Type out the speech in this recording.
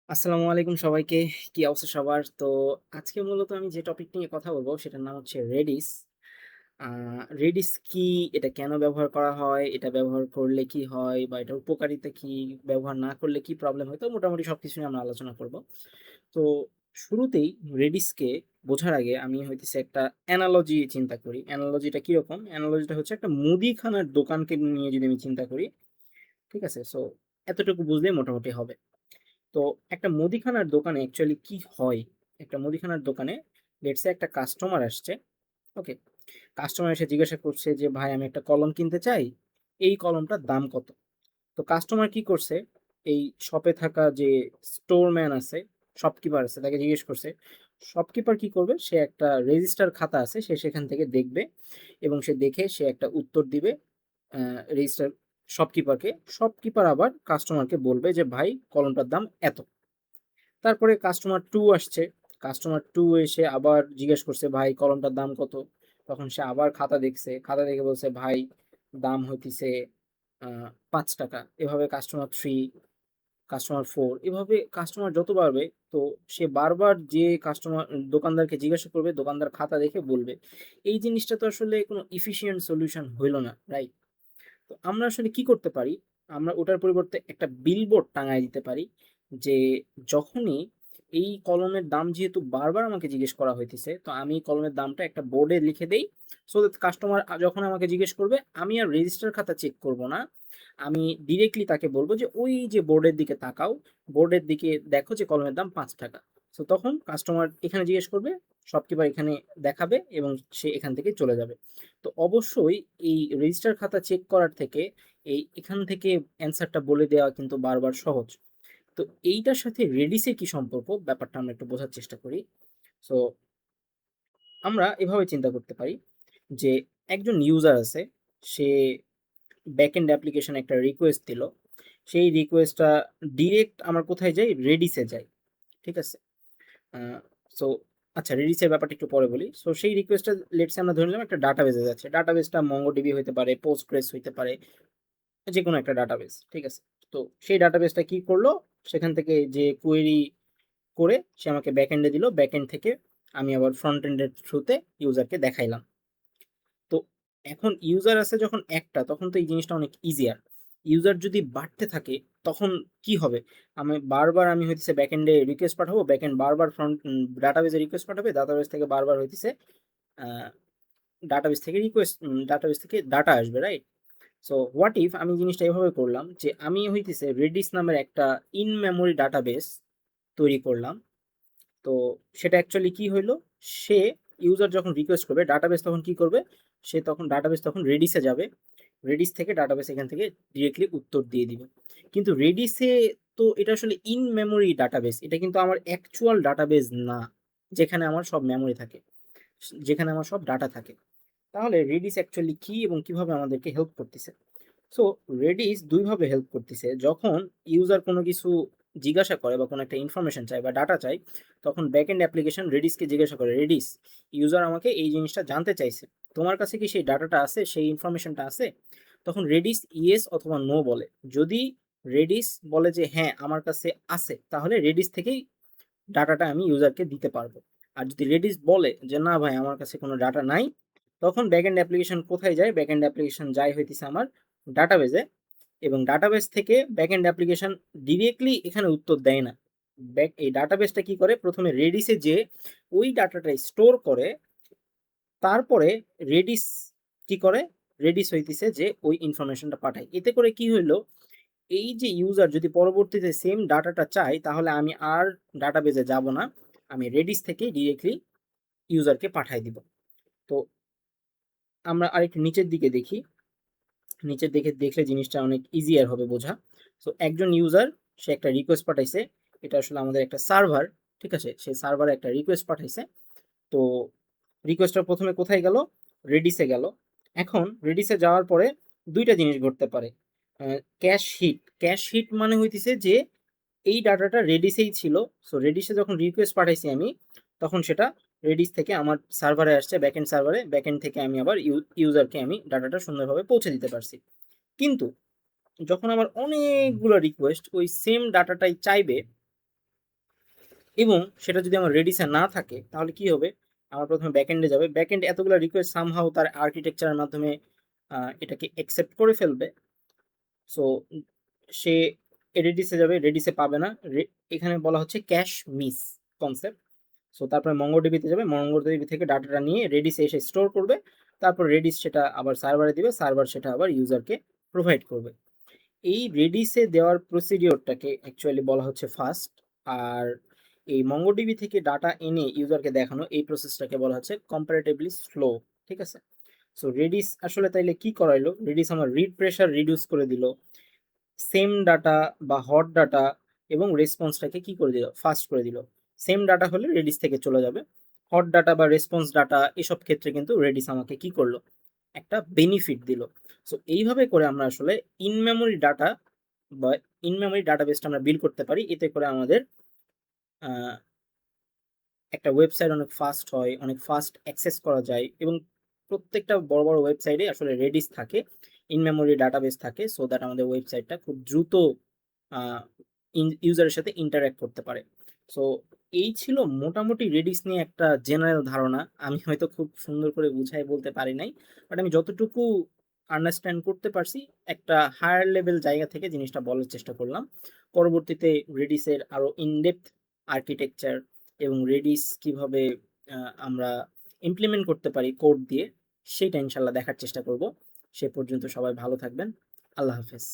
আসসালামু আলাইকুম সবাইকে। কি অবস্থা সবার? তো আজকে মূলত আমি যে টপিক নিয়ে কথা বলবো সেটার নাম হচ্ছে Redis। আ Redis কি? এটা কেন ব্যবহার করা হয়? এটা ব্যবহার করলে কি হয়? বা এটার উপকারিতা কি? ব্যবহার না করলে কি প্রবলেম হয়? তো মোটামুটি সবকিছু নিয়ে আমরা আলোচনা করব। তো শুরুতেই Redis কে বোঝার আগে আমি হইতেছে একটা analogy চিন্তা করি। analogy টা কিরকম? analogy টা হচ্ছে একটা মুদিখানার দোকানকে নিয়ে যদি আমি চিন্তা করি, ঠিক আছে? সো এতটুকু বুঝলেই মোটামুটি হবে। তো একটা মুদিখানার দোকানে অ্যাকচুয়ালি কি হয়? একটা মুদিখানার দোকানে লেটস সে একটা কাস্টমার আসছে। ওকে? কাস্টমার এসে জিজ্ঞাসা করছে যে, "ভাই আমি একটা কলম কিনতে চাই। এই কলমটার দাম কত?" তো কাস্টমার কি করছে? এই শপে থাকা যে স্টোরম্যান আছে, শপকিপার আছে তাকে জিজ্ঞেস করছে। শপকিপার কি করবে? সে একটা রেজিস্টার খাতা আছে সে সেখান থেকে দেখবে এবং সে দেখে সে একটা উত্তর দিবে আ রেজিস্টার শপকিপারকে। শপকিপার আবার কাস্টমারকে বলবে যে, "ভাই কলমটার দাম এত।" তারপরে কাস্টমার 2 আসছে। কাস্টমার 2 এসে আবার জিজ্ঞেস করছে, "ভাই কলমটার দাম কত?" তখন সে আবার খাতা দেখছে। খাতা দেখে বলছে, "ভাই দাম হইতিছে আ ৳৫।" এভাবে কাস্টমার 3, কাস্টমার 4 এভাবে কাস্টমার যত বাড়বে তো সে বারবার যেয়ে দোকানদারকে জিজ্ঞাসা করবে, দোকানদার খাতা দেখে বলবে। এই জিনিসটা তো আসলে কোনো efficient সলিউশন হইল না, রাইট? তো আমরা আসলে কি করতে পারি? আমরা ওটার পরিবর্তে একটা বিলবোর্ড টাঙায় দিতে পারি যে, যখনই এই কলমের দাম যেহেতু বারবার আমাকে জিজ্ঞেস করা হইতেছে, তো আমি কলমের দামটা একটা বোর্ডে লিখে দেই। সো দ্যাট কাস্টমার যখন আমাকে জিজ্ঞেস করবে, আমি আর রেজিস্টার খাতা চেক করব না। আমি ডিরেক্টলি তাকে বলব যে, "ওই যে বোর্ডের দিকে তাকাও। বোর্ডের দিকে দেখো যে কলমের দাম ৳৫।" সো তখন কাস্টমার এখানে জিজ্ঞেস করবে, শপকিপার এখানে দেখাবে এবং সে এখান থেকে চলে যাবে। তো অবশ্যই এই রেজিস্টার খাতা চেক করার থেকে এখান থেকে অ্যান্সারটা বলে দেওয়া কিন্তু বারবার সহজ। তো এইটার সাথে Redis এর কি সম্পর্ক? ব্যাপারটা আমরা একটু বোঝার চেষ্টা করি। সো আমরা এভাবে চিন্তা করতে পারি যে একজন ইউজার আছে, সে ব্যাকএন্ড অ্যাপ্লিকেশনে একটা রিকোয়েস্ট দিল। সেই রিকোয়েস্টটা ডিরেক্ট আমার কোথায় যায়? Redis এ যায়। ঠিক আছে? আ সো আচ্ছা Redis এর ব্যাপারটা একটু পরে বলি। সো সেই রিকোয়েস্টটা লেটস সে আমরা ধরে নিলাম একটা ডাটাবেজে যাচ্ছে। ডাটাবেসটা MongoDB হইতে পারে, Postgres হইতে পারে, যেকোনো একটা ডাটাবেস। ঠিক আছে? তো সেই ডাটাবেসটা কি করলো? সেখান থেকে যে কোয়েরি করে সে আমাকে ব্যাকএন্ড এ দিল। ব্যাকএন্ড থেকে আমি আবার ফ্রন্ট এন্ড এর থ্রুতে ইউজারকে দেখাইলাম। তো এখন ইউজার আছে যখন একটা তখন তো এই জিনিসটা অনেক ইজিয়ার। ইউজার যদি বাড়তে থাকে তখন কি হবে? আমি হইতেছে ব্যাকএন্ডে রিকোয়েস্ট পাঠাবো, ব্যাকএন্ড বারবার ডাটাবেজে রিকোয়েস্ট পাঠাবে, ডাটাবেস থেকে বারবার হইতেছে আ ডাটাবেস থেকে ডাটা আসবে, রাইট? সো হোয়াট ইফ আমি জিনিসটা এভাবে করলাম যে আমি হইতেছে Redis নামের একটা ইন মেমোরি ডাটাবেস তৈরি করলাম। তো সেটা অ্যাকচুয়ালি কি হইলো? সে ইউজার যখন রিকোয়েস্ট করবে ডাটাবেস তখন কি করবে? ডাটাবেস তখন Redis এ যাবে। Redis থেকে ডাটাবেস এখান থেকে ডিরেক্টলি উত্তর দিয়ে দিবে। কিন্তু Redis এ তো এটা আসলে ইন মেমোরি ডাটাবেস। এটা কিন্তু আমার অ্যাকচুয়াল ডাটাবেস না। যেখানে আমার সব মেমোরি থাকে। যেখানে আমার সব ডাটা থাকে। তাহলে Redis অ্যাকচুয়ালি কি এবং কিভাবে আমাদেরকে হেল্প করতেছে? সো Redis ২ ভাবে হেল্প করতেছে। যখন ইউজার কোনো কিছু জিজ্ঞাসা করে বা কোনো একটা ইনফরমেশন চায় বা ডাটা চায়, তখন ব্যাকএন্ড অ্যাপ্লিকেশন Redis কে জিজ্ঞাসা করে, "Redis, ইউজার আমাকে এই জিনিসটা জানতে চাইছে। তোমার কাছে কি সেই ডাটাটা আছে? সেই ইনফরমেশনটা আছে?" তখন Redis ইয়েস অথবা নো বলে। যদি Redis বলে যে, "হ্যাঁ, আমার কাছে আছে", তাহলে Redis থেকেই ডাটাটা আমি ইউজারকে দিতে পারবো। আর যদি Redis বলে যে, "না ভাই, আমার কাছে কোনো ডাটা নাই", তখন ব্যাকএন্ড অ্যাপ্লিকেশন কোথায় যায়? ব্যাকএন্ড অ্যাপ্লিকেশন যায় হইতেছে আমার ডাটাবেজে এবং ডাটাবেস থেকে ব্যাকএন্ড অ্যাপ্লিকেশন ডিরেক্টলি এখানে উত্তর দেয় না। এই ডাটাবেসটা কি করে? ১ম এ Redis এ যেয়ে ওই ডাটাটা স্টোর করে, তারপরে Redis কি করে? Redis হইতেছে যে ওই ইনফরমেশনটা পাঠায়। এতে করে কি হইল? এই যে ইউজার যদি পরবর্তীতে সেম ডাটাটা চায়, তাহলে আমি আর ডাটাবেজে যাব না। আমি Redis থেকেই ডিরেক্টলি ইউজারকে পাঠায় দিব। তো আমরা আরেকটু নিচের দিকে দেখি। নিচের দিকে দেখলে জিনিসটা অনেক ইজিয়ার হবে বোঝা। সো একজন ইউজার সে একটা রিকোয়েস্ট পাঠাইছে। এটা আসলে আমাদের একটা সার্ভার, ঠিক আছে? সেই সার্ভারে একটা রিকোয়েস্ট পাঠাইছে। তো রিকোয়েস্টটা ১ম এ কোথায় গেল? Redis এ গেল। এখন Redis এ যাওয়ার পরে ২ টা জিনিস ঘটতে পারে। Cache hit. ক্যাশ হিট মানে হইতেছে যে এই ডাটাটা Redis এই ছিল। সো Redis এ যখন রিকোয়েস্ট পাঠাইছি আমি, তখন সেটা Redis থেকে আমার সার্ভারে আসছে, ব্যাকএন্ড সার্ভারে। ব্যাকএন্ড থেকে আমি আবার ইউজারকে আমি ডাটাটা সুন্দরভাবে পৌঁছে দিতে পারছি। কিন্তু যখন আমার অনেকগুলো রিকোয়েস্ট ওই সেম ডাটাটাই চাইবে, এবং সেটা যদি আমার রেডিসে না থাকে তাহলে কি হবে, আমার প্রথমে ব্যাকএন্ডে যাবে, ব্যাকএন্ড এতগুলো রিকোয়েস্ট সামহাও তার আর্কিটেকচারের মাধ্যমে এটাকে অ্যাকসেপ্ট করে ফেলবে। সো সে রেডিসে যাবে, রেডিসে পাবে না, এখানে বলা হচ্ছে ক্যাশ মিস কনসেপ্ট। সো তারপরে মঙ্গোডিবিতে যাবে, মঙ্গোডিবি থেকে ডাটাটা নিয়ে রেডিসে এসে স্টোর করবে, তারপর রেডিস সেটা আবার সার্ভারে দিবে, সার্ভার সেটা আবার ইউজারকে প্রোভাইড করবে। এই রেডিসে দেওয়ার প্রসিডিওরটাকে অ্যাকচুয়ালি বলা হচ্ছে ফাস্ট। আর এই মঙ্গোডিবি থেকে ডাটা এনে ইউজারকে দেখানো এই প্রসেসটাকে বলা হচ্ছে কম্পারেটিভলি স্লো। ঠিক আছে। সো রেডিস আসলে তাইলে কি করাইলো, রেডিস আমার রিড প্রেশার রিডিউস করে দিল, সেম ডাটা বা হট ডাটা এবং রেসপন্সটাকে কি করে দিল, ফাস্ট করে দিল। সেম ডাটা হলে রেডিস থেকে চলে যাবে, হট ডাটা বা রেসপন্স ডাটা এসব ক্ষেত্রে কিন্তু রেডিস আমাকে কি করলো, একটা বেনিফিট দিল। সো এইভাবে করে আমরা আসলে ইন মেমোরি ডাটা বা ইন মেমোরি ডাটাবেসটা আমরা বিল্ড করতে পারি। এতে করে আমাদের একটা ওয়েবসাইট অনেক ফাস্ট হয়, অনেক ফাস্ট অ্যাক্সেস করা যায়, এবং প্রত্যেকটা বড় বড় ওয়েবসাইটে আসলে রেডিস থাকে, ইন মেমোরি ডাটাবেস থাকে, সো দ্যাট আমাদের ওয়েবসাইটটা খুব দ্রুত ইউজারের সাথে ইন্টারঅ্যাক্ট করতে পারে। সো এই ছিল মোটামুটি রেডিস নিয়ে একটা জেনারেল ধারণা। আমি হয়তো খুব সুন্দর করে বুঝাই বলতে পারি নাই, বাট আমি যতটুকু আন্ডারস্ট্যান্ড করতে পারছি একটা হায়ার লেভেল জায়গা থেকে জিনিসটা বলার চেষ্টা করলাম। পরবর্তীতে রেডিসের আরো ইনডেপথ আর্কিটেকচার এবং রেডিস কিভাবে আমরা ইমপ্লিমেন্ট করতে পারি কোড দিয়ে, সেটা ইনশাল্লাহ দেখার চেষ্টা করব। সে পর্যন্ত সবাই ভালো থাকবেন। আল্লাহ হাফেজ।